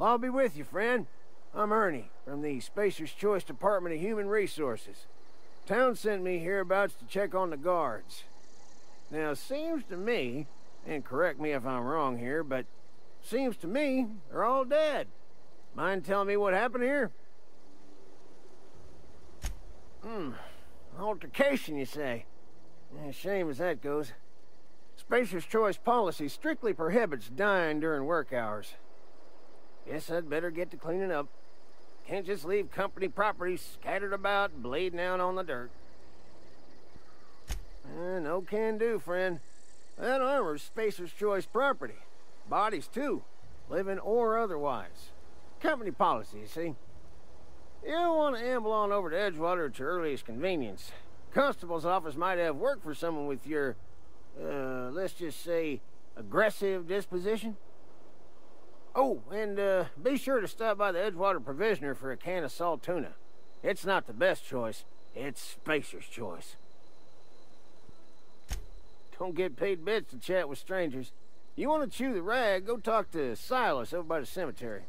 I'll be with you, friend. I'm Ernie, from the Spacer's Choice Department of Human Resources. Town sent me hereabouts to check on the guards. Now, seems to me, and correct me if I'm wrong here, but seems to me they're all dead. Mind telling me what happened here? Altercation, you say? Shame as that goes. Spacer's Choice policy strictly prohibits dying during work hours. Guess I'd better get to cleaning up. Can't just leave company property scattered about, bleeding out on the dirt. No can do, friend. That armor's Spacer's Choice property. Bodies, too. Living or otherwise. Company policy, you see. You don't want to amble on over to Edgewater at your earliest convenience. Constable's office might have work for someone with your, let's just say, aggressive disposition. Oh, and be sure to stop by the Edgewater Provisioner for a can of salt tuna. It's not the best choice. It's Spacer's Choice. Don't get paid bits to chat with strangers. You want to chew the rag, go talk to Silas over by the cemetery.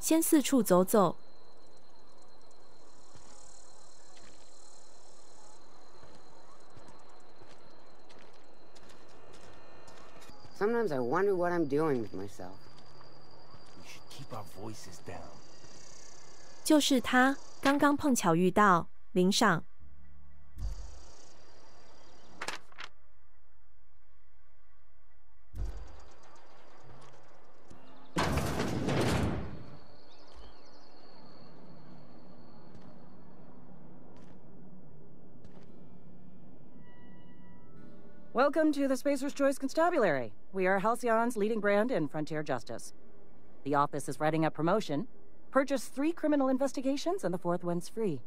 先四处走走。Sometimes I wonder what I'm doing with myself. We should keep our voices down. 就是他，刚刚碰巧遇到林赏。Welcome to the Spacer's Choice Constabulary. We are Halcyon's leading brand in frontier justice. The office is writing up promotion. Purchase 3 criminal investigations and the 4th one's free.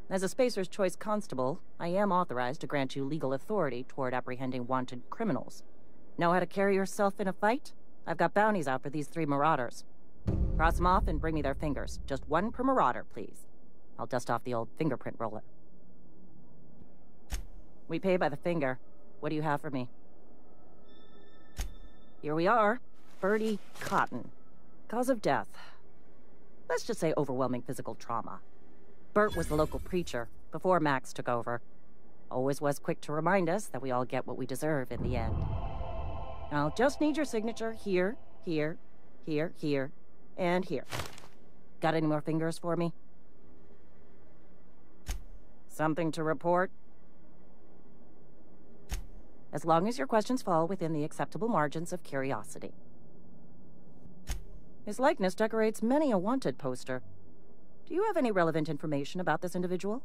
As a Spacer's Choice constable, I am authorized to grant you legal authority toward apprehending wanted criminals. Know how to carry yourself in a fight? I've got bounties out for these 3 marauders. Cross them off and bring me their fingers. Just 1 per marauder, please. I'll dust off the old fingerprint roller. We pay by the finger. What do you have for me? Here we are. Birdie Cotton. Cause of death. Let's just say overwhelming physical trauma. Bert was the local preacher before Max took over. Always was quick to remind us that we all get what we deserve in the end. I'll just need your signature here, here, here, here, and here. Got any more fingers for me? Something to report? As long as your questions fall within the acceptable margins of curiosity. His likeness decorates many a wanted poster. Do you have any relevant information about this individual?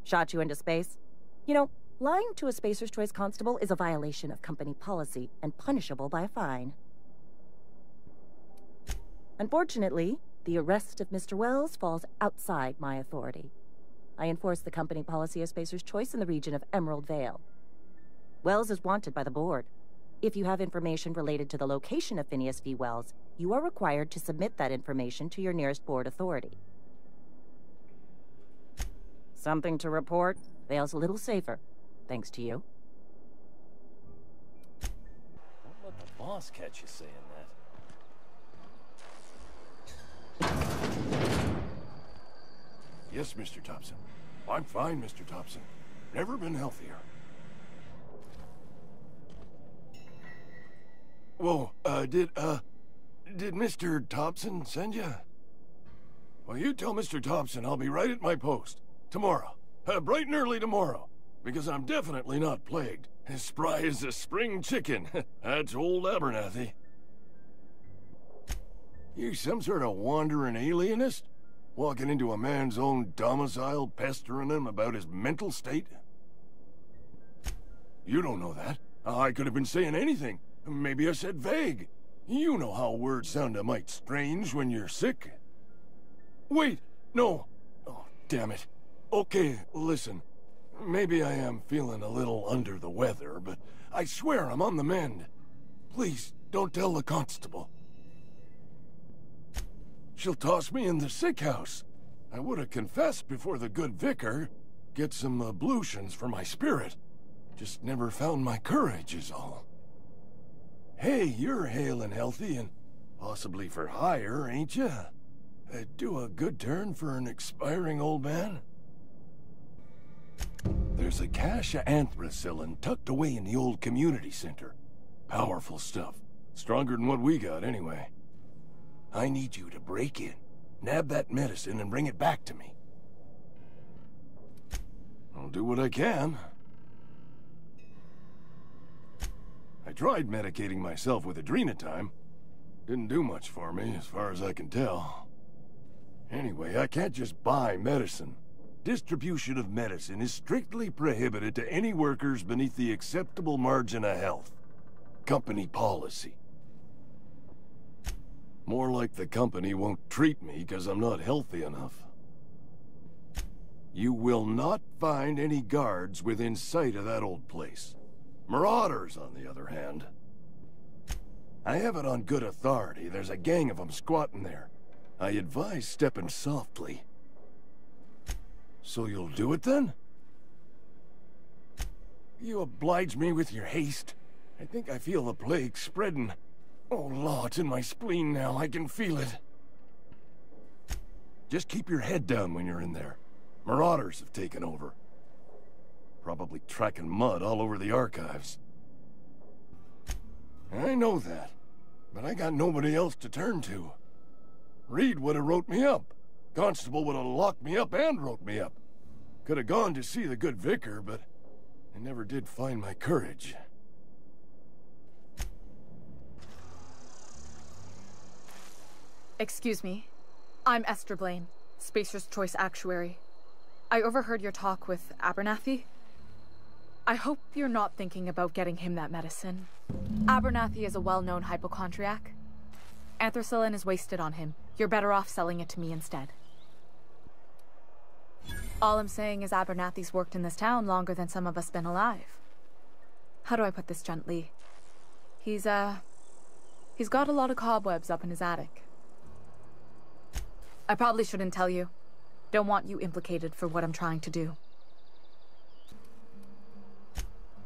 Shot you into space? You know, lying to a Spacer's Choice constable is a violation of company policy and punishable by a fine. Unfortunately, the arrest of Mr. Wells falls outside my authority. I enforce the company policy of Spacer's Choice in the region of Emerald Vale. Wells is wanted by the board. If you have information related to the location of Phineas V. Wells, you are required to submit that information to your nearest board authority. Something to report? Vale's a little safer, thanks to you. Don't let the boss catch you saying that. Yes, Mr. Thompson. I'm fine, Mr. Thompson. Never been healthier. Whoa, did Mr. Thompson send you? Well, you tell Mr. Thompson I'll be right at my post. Tomorrow. Bright and early tomorrow. Because I'm definitely not plagued. As spry as a spring chicken. That's old Abernathy. You some sort of wandering alienist? Walking into a man's own domicile, pestering him about his mental state? You don't know that. I could have been saying anything. Maybe I said vague. You know how words sound a mite strange when you're sick. Wait, no. Oh, damn it. Okay, listen. Maybe I am feeling a little under the weather, but I swear I'm on the mend. Please, don't tell the constable. She'll toss me in the sick house. I would have confessed before the good vicar. Get some ablutions for my spirit. Just never found my courage is all. Hey, you're hale and healthy and possibly for hire, ain't you? Do a good turn for an expiring old man. There's a cache of anthracillin tucked away in the old community center. Powerful stuff. Stronger than what we got, anyway. I need you to break in, nab that medicine, and bring it back to me. I'll do what I can. I tried medicating myself with adrenatime. Didn't do much for me, as far as I can tell. Anyway, I can't just buy medicine. Distribution of medicine is strictly prohibited to any workers beneath the acceptable margin of health. Company policy. More like the company won't treat me because I'm not healthy enough. You will not find any guards within sight of that old place. Marauders, on the other hand. I have it on good authority. There's a gang of them squatting there. I advise stepping softly. So you'll do it then? You oblige me with your haste. I think I feel the plague spreading. Oh, law, it's in my spleen now. I can feel it. Just keep your head down when you're in there. Marauders have taken over. Probably tracking mud all over the archives. I know that, but I got nobody else to turn to. Reed would have wrote me up. Constable would have locked me up and wrote me up. Could have gone to see the good vicar, but I never did find my courage. Excuse me. I'm Esther Blaine, Spacer's Choice Actuary. I overheard your talk with Abernathy. I hope you're not thinking about getting him that medicine. Abernathy is a well-known hypochondriac. Anthracillin is wasted on him. You're better off selling it to me instead. All I'm saying is Abernathy's worked in this town longer than some of us been alive. How do I put this gently? He's got a lot of cobwebs up in his attic. I probably shouldn't tell you. Don't want you implicated for what I'm trying to do.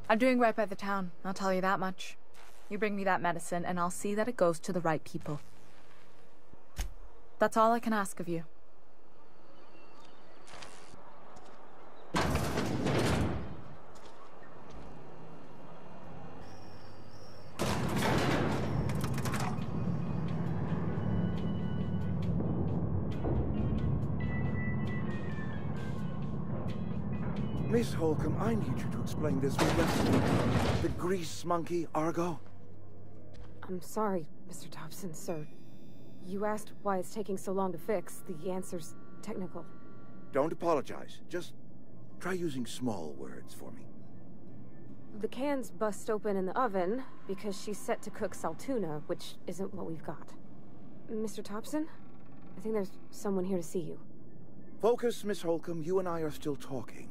I'm doing right by the town, I'll tell you that much. You bring me that medicine, and I'll see that it goes to the right people. That's all I can ask of you. Miss Holcomb, I need you to explain this with the grease monkey, Argo. I'm sorry, Mr. Thompson, sir. You asked why it's taking so long to fix. The answer's technical. Don't apologize. Just try using small words for me. The can's bust open in the oven because she's set to cook saltuna, which isn't what we've got. Mr. Thompson? I think there's someone here to see you. Focus, Miss Holcomb. You and I are still talking.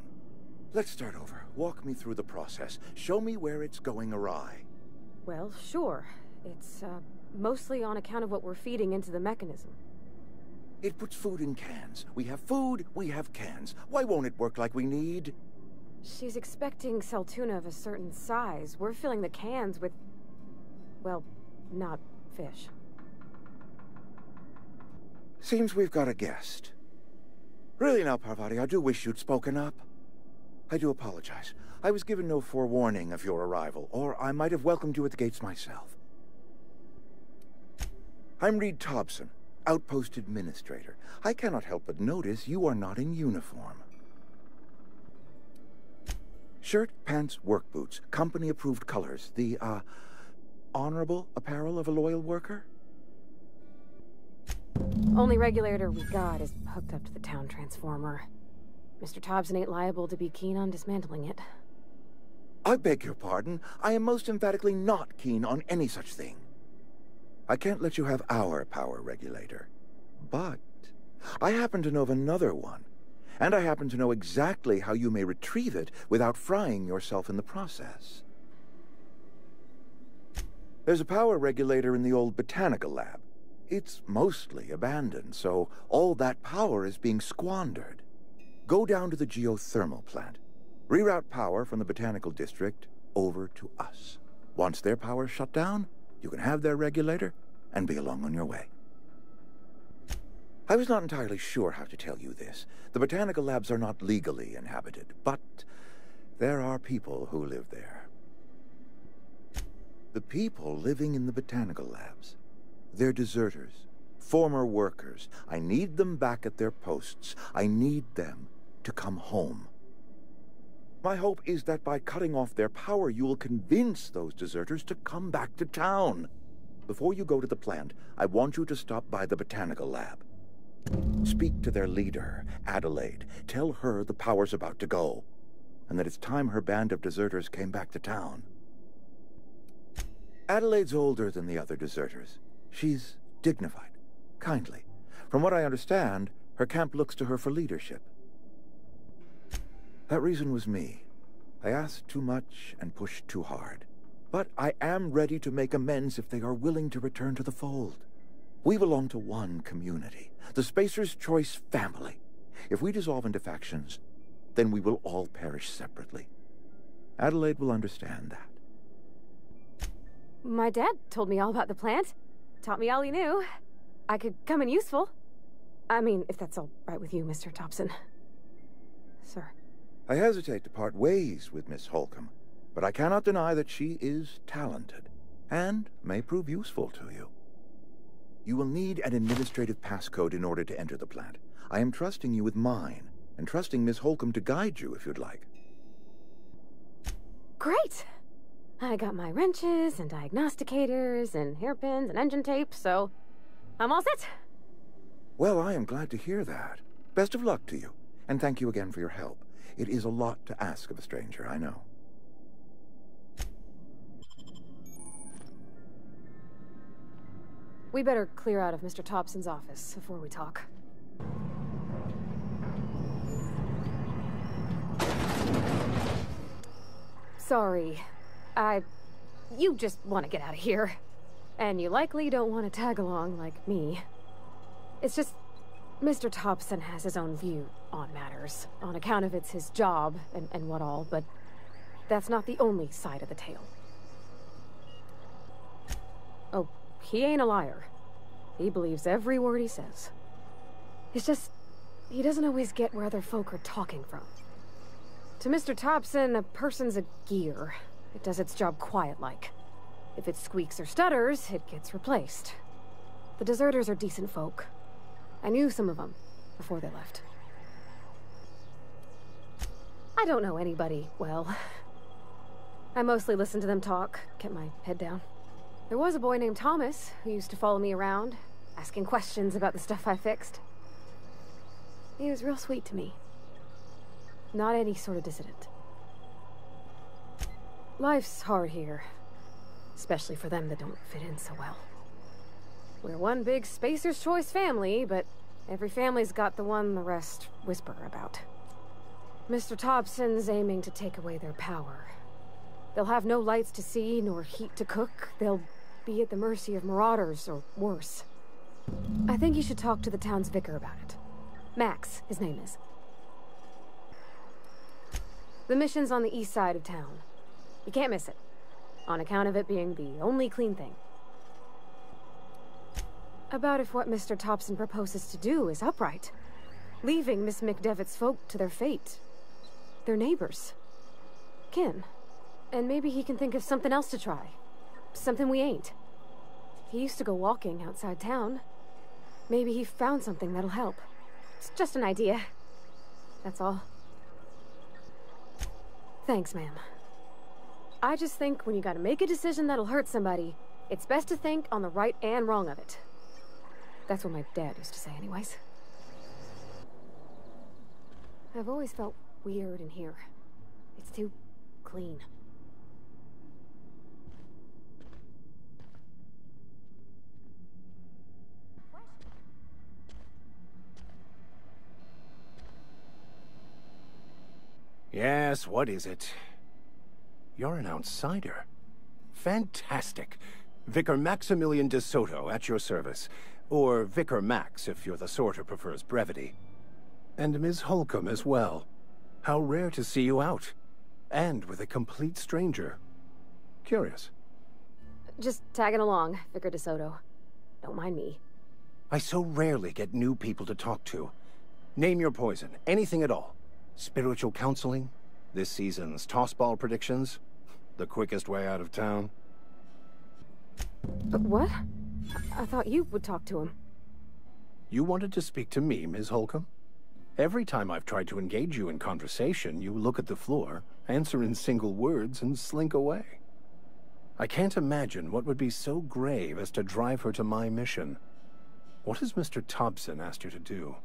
Let's start over. Walk me through the process. Show me where it's going awry. Well, sure. It's, mostly on account of what we're feeding into the mechanism. It puts food in cans. We have food, we have cans. Why won't it work like we need? She's expecting saltuna of a certain size. We're filling the cans with, well, not fish. Seems we've got a guest. Really now, Parvati, I do wish you'd spoken up. I do apologize. I was given no forewarning of your arrival, or I might have welcomed you at the gates myself. I'm Reed Thompson, Outpost Administrator. I cannot help but notice you are not in uniform. Shirt, pants, work boots, company-approved colors. The, honorable apparel of a loyal worker? Only regulator we got is hooked up to the town transformer. Mr. Thompson ain't liable to be keen on dismantling it. I beg your pardon. I am most emphatically not keen on any such thing. I can't let you have our power regulator. But I happen to know of another one. And I happen to know exactly how you may retrieve it without frying yourself in the process. There's a power regulator in the old botanical lab. It's mostly abandoned, so all that power is being squandered. Go down to the geothermal plant. Reroute power from the botanical district over to us. Once their power's shut down, you can have their regulator and be along on your way. I was not entirely sure how to tell you this. The botanical labs are not legally inhabited, but there are people who live there. The people living in the botanical labs, they're deserters, former workers. I need them back at their posts. I need them to come home. My hope is that by cutting off their power, you will convince those deserters to come back to town. Before you go to the plant, I want you to stop by the botanical lab. Speak to their leader, Adelaide. Tell her the power's about to go, and that it's time her band of deserters came back to town. Adelaide's older than the other deserters. She's dignified, kindly. From what I understand, her camp looks to her for leadership. That reason was me. I asked too much and pushed too hard. But I am ready to make amends if they are willing to return to the fold. We belong to one community, the Spacer's Choice family. If we dissolve into factions, then we will all perish separately. Adelaide will understand that. My dad told me all about the plant. Taught me all he knew. I could come in useful. I mean, if that's all right with you, Mr. Thompson. Sir. I hesitate to part ways with Miss Holcomb, but I cannot deny that she is talented, and may prove useful to you. You will need an administrative passcode in order to enter the plant. I am trusting you with mine, and trusting Miss Holcomb to guide you if you'd like. Great! I got my wrenches, and diagnosticators, and hairpins, and engine tape, so I'm all set. Well, I am glad to hear that. Best of luck to you, and thank you again for your help. It is a lot to ask of a stranger, I know. We better clear out of Mr. Thompson's office before we talk. Sorry. You just want to get out of here. And you likely don't want to tag along like me. It's just, Mr. Thompson has his own view on matters, on account of it's his job and what all, but that's not the only side of the tale. Oh, he ain't a liar. He believes every word he says. It's just, he doesn't always get where other folk are talking from. To Mr. Thompson, a person's a gear. It does its job quiet-like. If it squeaks or stutters, it gets replaced. The deserters are decent folk. I knew some of them before they left. I don't know anybody well. I mostly listen to them talk, kept my head down. There was a boy named Thomas who used to follow me around, asking questions about the stuff I fixed. He was real sweet to me. Not any sort of dissident. Life's hard here, especially for them that don't fit in so well. We're one big Spacer's Choice family, but every family's got the one the rest whisper about. Mr. Thompson's aiming to take away their power. They'll have no lights to see, nor heat to cook. They'll be at the mercy of marauders, or worse. I think you should talk to the town's vicar about it. Max, his name is. The mission's on the east side of town. You can't miss it, on account of it being the only clean thing. About if what Mr. Thompson proposes to do is upright, leaving Miss McDevitt's folk to their fate. Their neighbors. Kin. And maybe he can think of something else to try. Something we ain't. He used to go walking outside town. Maybe he found something that'll help. It's just an idea. That's all. Thanks, ma'am. I just think when you gotta make a decision that'll hurt somebody, it's best to think on the right and wrong of it. That's what my dad used to say anyways. I've always felt weird in here. It's too clean. Yes, what is it? You're an outsider. Fantastic. Vicar Maximilian de Soto at your service. Or Vicar Max, if you're the sort who prefers brevity. And Ms. Holcomb as well. How rare to see you out. And with a complete stranger. Curious. Just tagging along, Vicar de Soto. Don't mind me. I so rarely get new people to talk to. Name your poison, anything at all. Spiritual counseling? This season's tossball predictions? The quickest way out of town? But what? I thought you would talk to him. You wanted to speak to me, Ms. Holcomb? Every time I've tried to engage you in conversation, you look at the floor, answer in single words, and slink away. I can't imagine what would be so grave as to drive her to my mission. What has Mr. Thompson asked you to do?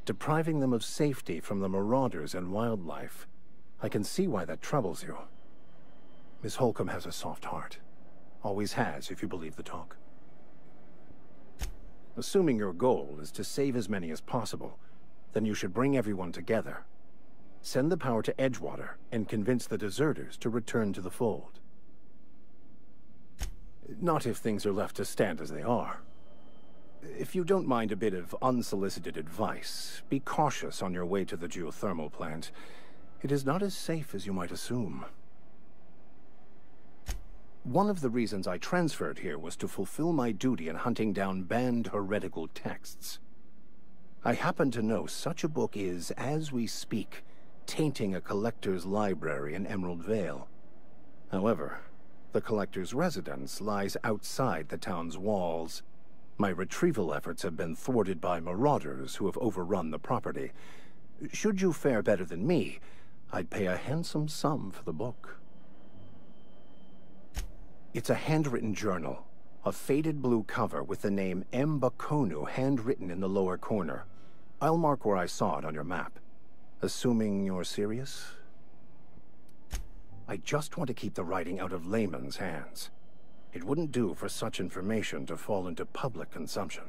Depriving them of safety from the marauders and wildlife. I can see why that troubles you. Miss Holcomb has a soft heart. Always has, if you believe the talk. Assuming your goal is to save as many as possible, then you should bring everyone together. Send the power to Edgewater and convince the deserters to return to the fold. Not if things are left to stand as they are. If you don't mind a bit of unsolicited advice, be cautious on your way to the geothermal plant. It is not as safe as you might assume. One of the reasons I transferred here was to fulfill my duty in hunting down banned heretical texts. I happen to know such a book is, as we speak, tainting a collector's library in Emerald Vale. However, the collector's residence lies outside the town's walls. My retrieval efforts have been thwarted by marauders who have overrun the property. Should you fare better than me, I'd pay a handsome sum for the book. It's a handwritten journal, a faded blue cover with the name M. Bakonu handwritten in the lower corner. I'll mark where I saw it on your map. Assuming you're serious? I just want to keep the writing out of layman's hands. It wouldn't do for such information to fall into public consumption.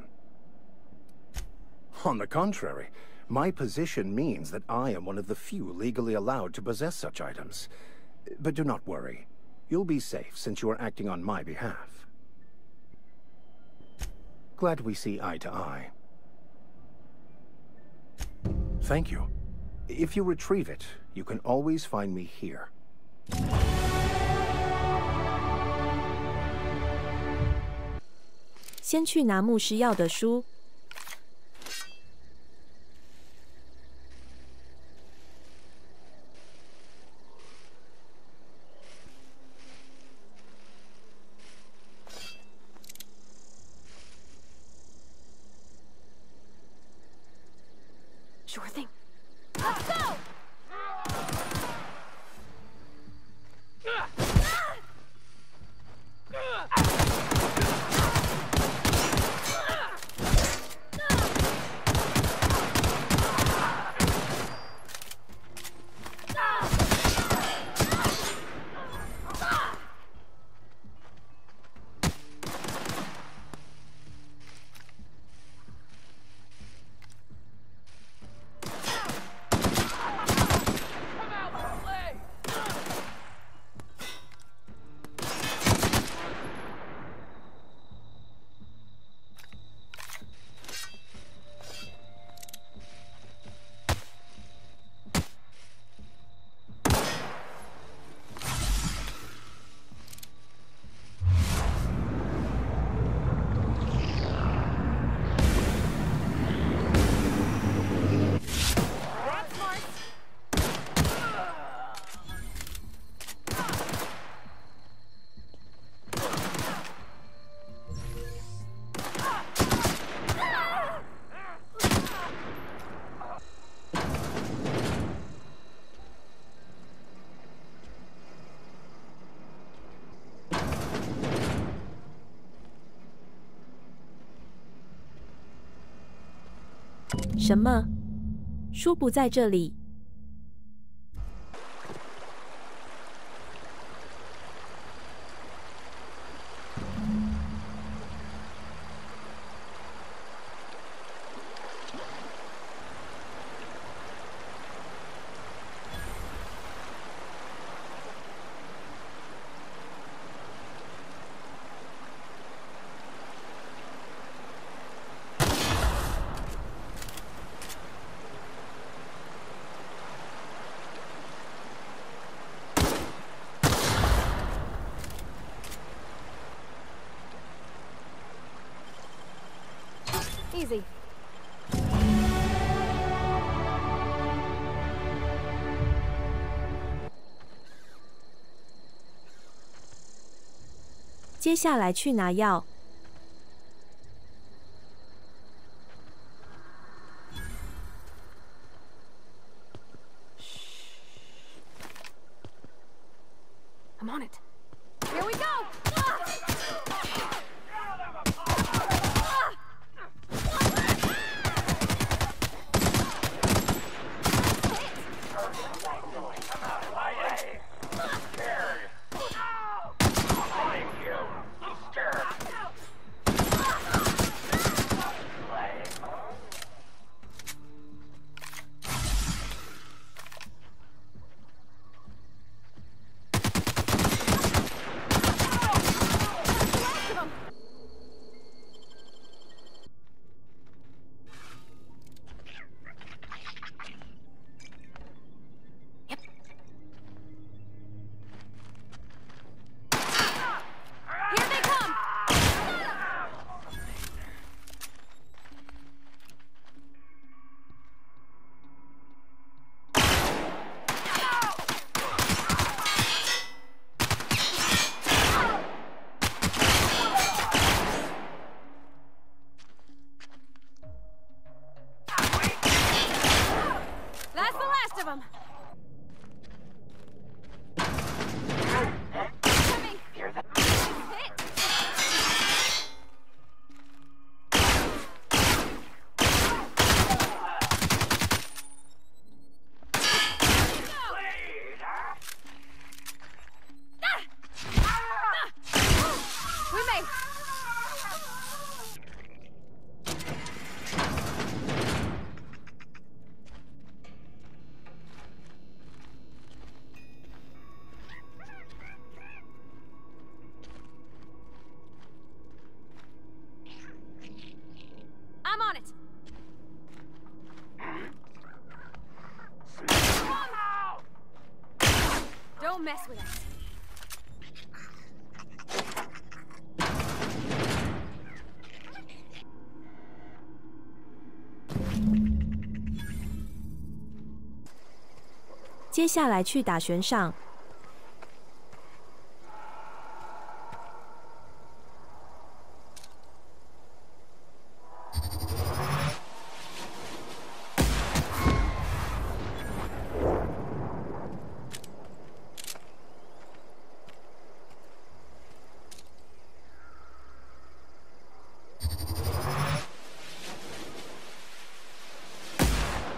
On the contrary, my position means that I am one of the few legally allowed to possess such items. But do not worry. You'll be safe since you are acting on my behalf. Glad we see eye to eye. Thank you. If you retrieve it, you can always find me here. 先去拿牧师要的书。Sure thing. Let's go!什么？书不在这里。Easy. 接下来去拿药。I'm on it. Here we go! mess with us. 接下来去打悬赏。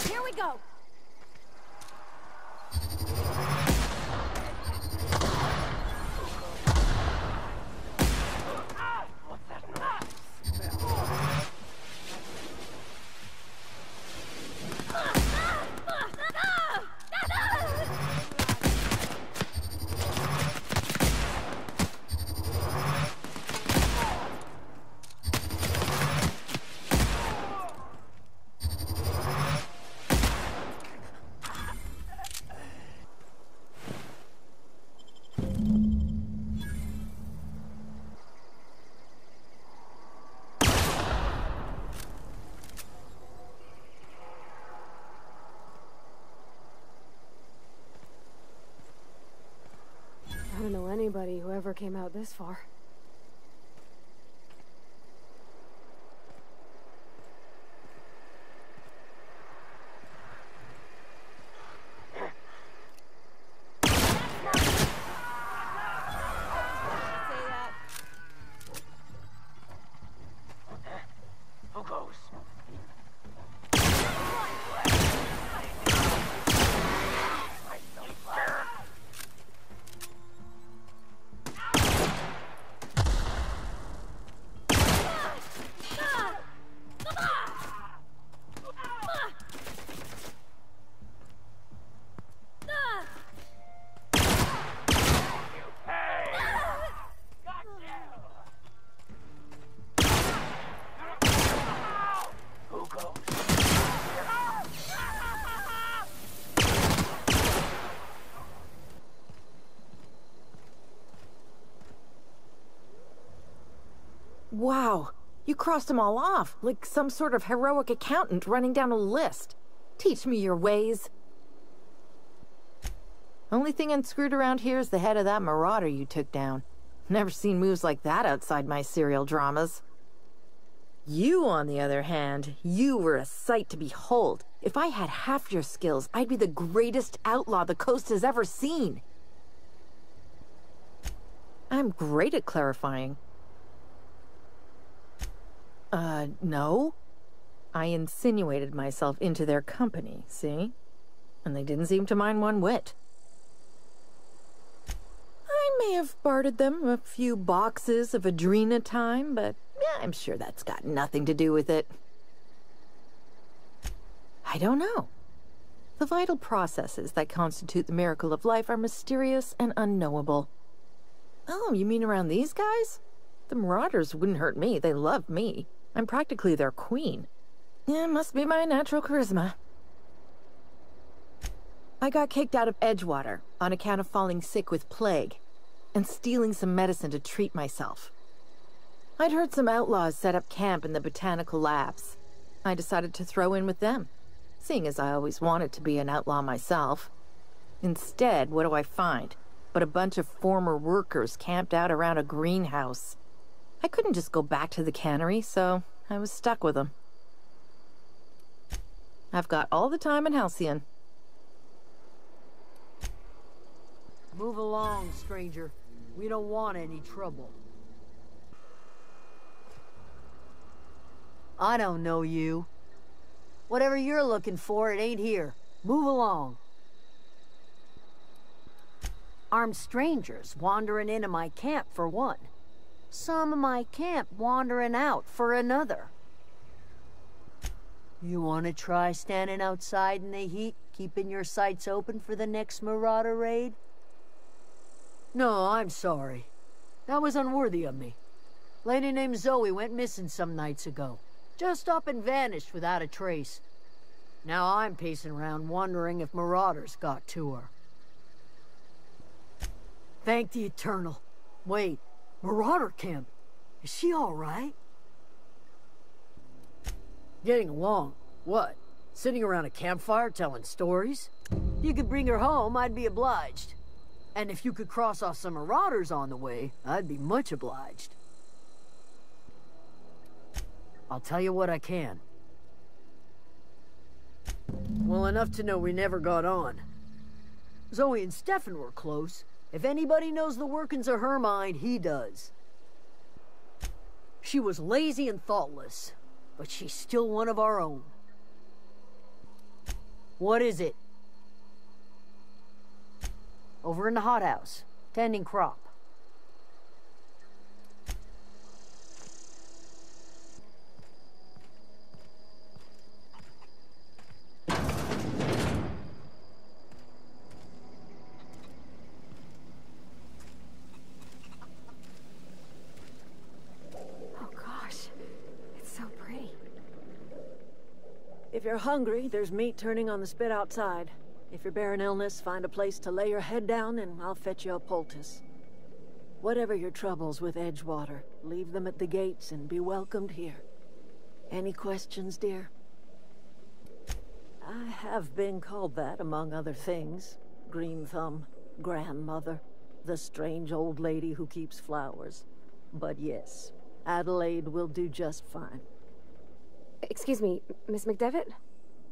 Here we go. I don't know anybody who ever came out this far. Who goes? Wow, you crossed them all off, like some sort of heroic accountant running down a list. Teach me your ways. Only thing unscrewed around here is the head of that marauder you took down. Never seen moves like that outside my serial dramas. You, on the other hand, you were a sight to behold. If I had half your skills, I'd be the greatest outlaw the coast has ever seen. I'm great at clarifying. No. I insinuated myself into their company, see? And they didn't seem to mind one whit. I may have bartered them a few boxes of Adrena time, but yeah, I'm sure that's got nothing to do with it. I don't know. The vital processes that constitute the miracle of life are mysterious and unknowable. Oh, you mean around these guys? The Marauders wouldn't hurt me. They love me. I'm practically their queen. Yeah, must be my natural charisma. I got kicked out of Edgewater on account of falling sick with plague and stealing some medicine to treat myself. I'd heard some outlaws set up camp in the botanical labs. I decided to throw in with them, seeing as I always wanted to be an outlaw myself. Instead, what do I find but a bunch of former workers camped out around a greenhouse? I couldn't just go back to the cannery, so I was stuck with them. I've got all the time in Halcyon. Move along, stranger. We don't want any trouble. I don't know you. Whatever you're looking for, it ain't here. Move along. Armed strangers wandering into my camp for one. Some of my camp wandering out for another. You want to try standing outside in the heat, keeping your sights open for the next marauder raid? No, I'm sorry. That was unworthy of me. Lady named Zoe went missing some nights ago. Just up and vanished without a trace. Now I'm pacing around wondering if marauders got to her. Thank the Eternal. Wait, Marauder Camp. Is she all right? Getting along. What? Sitting around a campfire telling stories? If you could bring her home, I'd be obliged. And if you could cross off some marauders on the way, I'd be much obliged. I'll tell you what I can. Well, enough to know we never got on. Zoe and Stefan were close. If anybody knows the workings of her mind, he does. She was lazy and thoughtless, but she's still one of our own. What is it? Over in the hothouse, tending crop. If you're hungry, there's meat turning on the spit outside. If you're bearing illness, find a place to lay your head down and I'll fetch you a poultice. Whatever your troubles with Edgewater, leave them at the gates and be welcomed here. Any questions, dear? I have been called that, among other things. Green Thumb, grandmother, the strange old lady who keeps flowers. But yes, Adelaide will do just fine. Excuse me, Miss McDevitt?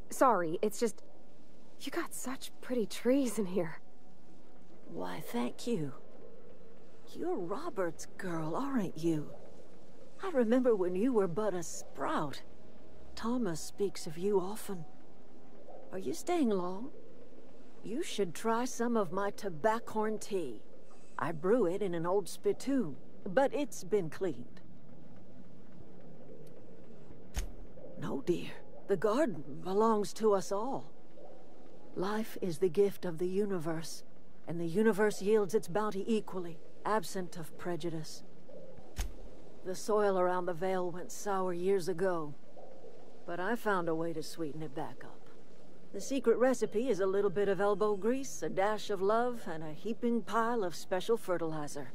Sorry, it's just... You got such pretty trees in here. Why, thank you. You're Robert's girl, aren't you? I remember when you were but a sprout. Thomas speaks of you often. Are you staying long? You should try some of my tobaccorn tea. I brew it in an old spittoon, but it's been cleaned. No, dear. The garden belongs to us all. Life is the gift of the universe, and the universe yields its bounty equally, absent of prejudice. The soil around the Vale went sour years ago, but I found a way to sweeten it back up. The secret recipe is a little bit of elbow grease, a dash of love, and a heaping pile of special fertilizer.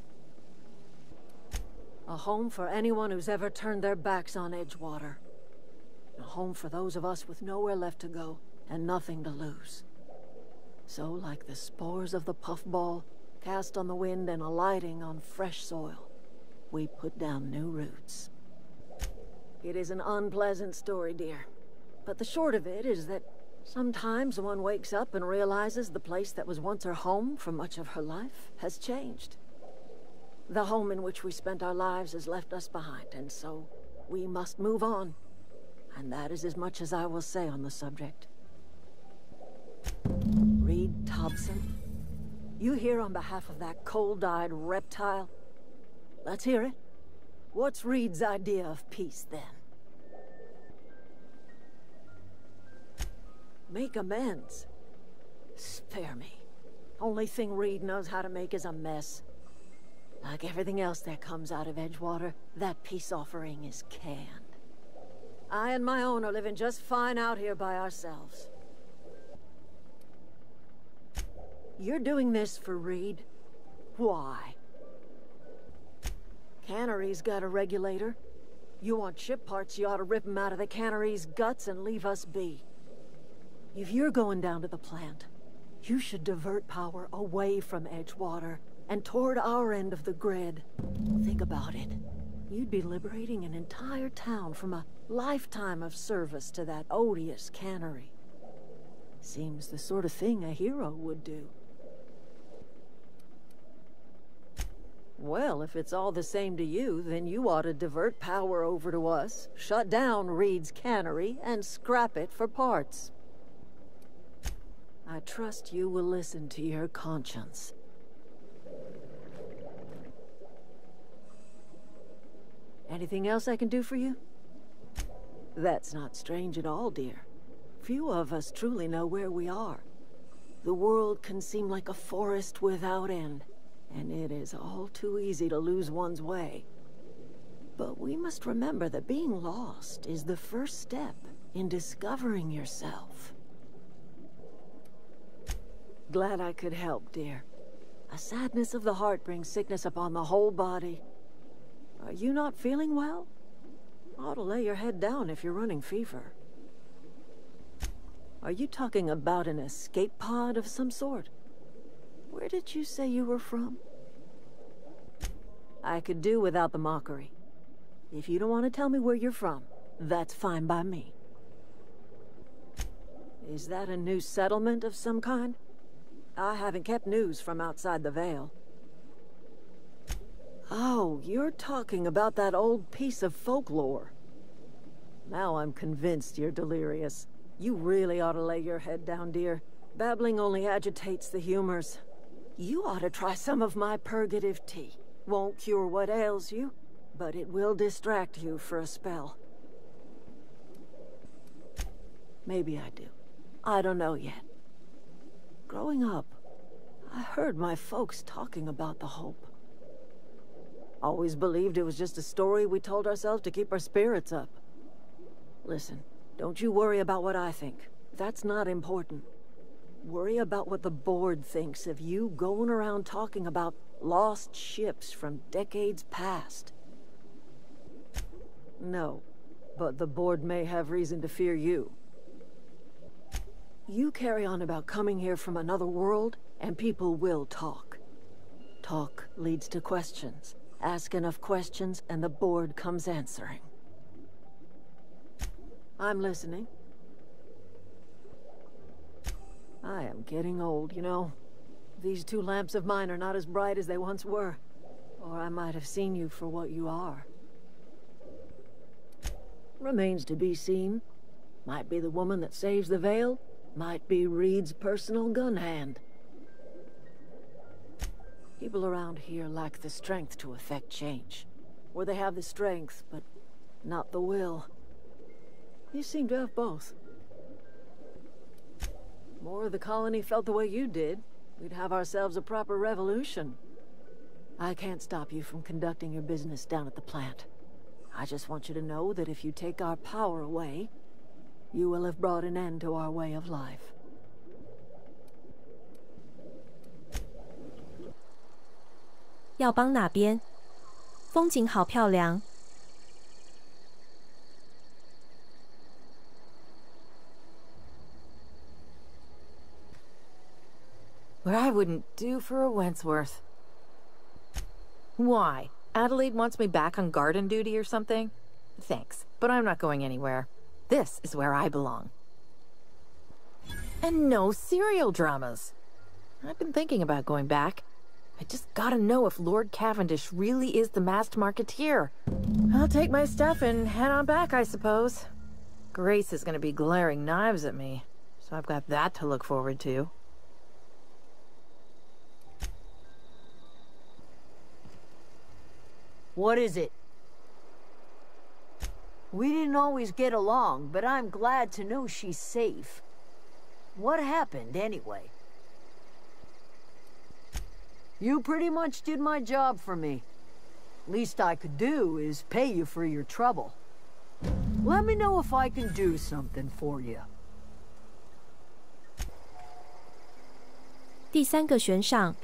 A home for anyone who's ever turned their backs on Edgewater. A home for those of us with nowhere left to go and nothing to lose. So, like the spores of the puffball, cast on the wind and alighting on fresh soil, we put down new roots. It is an unpleasant story, dear. But the short of it is that sometimes one wakes up and realizes the place that was once her home for much of her life has changed. The home in which we spent our lives has left us behind, and so we must move on. And that is as much as I will say on the subject. Reed Thompson, you here on behalf of that cold-eyed reptile? Let's hear it. What's Reed's idea of peace, then? Make amends. Spare me. Only thing Reed knows how to make is a mess. Like everything else that comes out of Edgewater, that peace offering is canned. I and my own are living just fine out here by ourselves. You're doing this for Reed? Why? Cannery's got a regulator. You want ship parts, you ought to rip them out of the cannery's guts and leave us be. If you're going down to the plant, you should divert power away from Edgewater and toward our end of the grid. Think about it. You'd be liberating an entire town from a lifetime of service to that odious cannery. Seems the sort of thing a hero would do. Well, if it's all the same to you, then you ought to divert power over to us, shut down Reed's cannery, and scrap it for parts. I trust you will listen to your conscience. Anything else I can do for you? That's not strange at all, dear. Few of us truly know where we are. The world can seem like a forest without end, and it is all too easy to lose one's way. But we must remember that being lost is the first step in discovering yourself. Glad I could help, dear. A sadness of the heart brings sickness upon the whole body. Are you not feeling well? Ought to lay your head down if you're running fever. Are you talking about an escape pod of some sort? Where did you say you were from? I could do without the mockery. If you don't want to tell me where you're from, that's fine by me. Is that a new settlement of some kind? I haven't kept news from outside the Veil. Oh, you're talking about that old piece of folklore. Now I'm convinced you're delirious. You really ought to lay your head down, dear. Babbling only agitates the humors. You ought to try some of my purgative tea. Won't cure what ails you, but it will distract you for a spell. Maybe I do. I don't know yet. Growing up, I heard my folks talking about the Hope. Always believed it was just a story we told ourselves to keep our spirits up. Listen, don't you worry about what I think. That's not important. Worry about what the board thinks of you going around talking about lost ships from decades past. No, but the board may have reason to fear you. You carry on about coming here from another world, and people will talk. Talk leads to questions. Ask enough questions, and the board comes answering. I'm listening. I am getting old, you know. These two lamps of mine are not as bright as they once were. Or I might have seen you for what you are. Remains to be seen. Might be the woman that saves the Veil. Might be Reed's personal gun hand. People around here lack the strength to effect change. Or they have the strength, but not the will. You seem to have both. More of the colony felt the way you did, we'd have ourselves a proper revolution. I can't stop you from conducting your business down at the plant. I just want you to know that if you take our power away, you will have brought an end to our way of life. "要帮哪边？风景好漂亮。" What I wouldn't do for a Wentworth. Why? Adelaide wants me back on garden duty or something? Thanks, but I'm not going anywhere. This is where I belong. And no serial dramas. I've been thinking about going back. I just gotta know if Lord Cavendish really is the masked marketeer. I'll take my stuff and head on back, I suppose. Grace is gonna be glaring knives at me, so I've got that to look forward to. What is it? We didn't always get along, but I'm glad to know she's safe. What happened, anyway? You pretty much did my job for me. Least I could do is pay you for your trouble. Let me know if I can do something for you. 第3个悬赏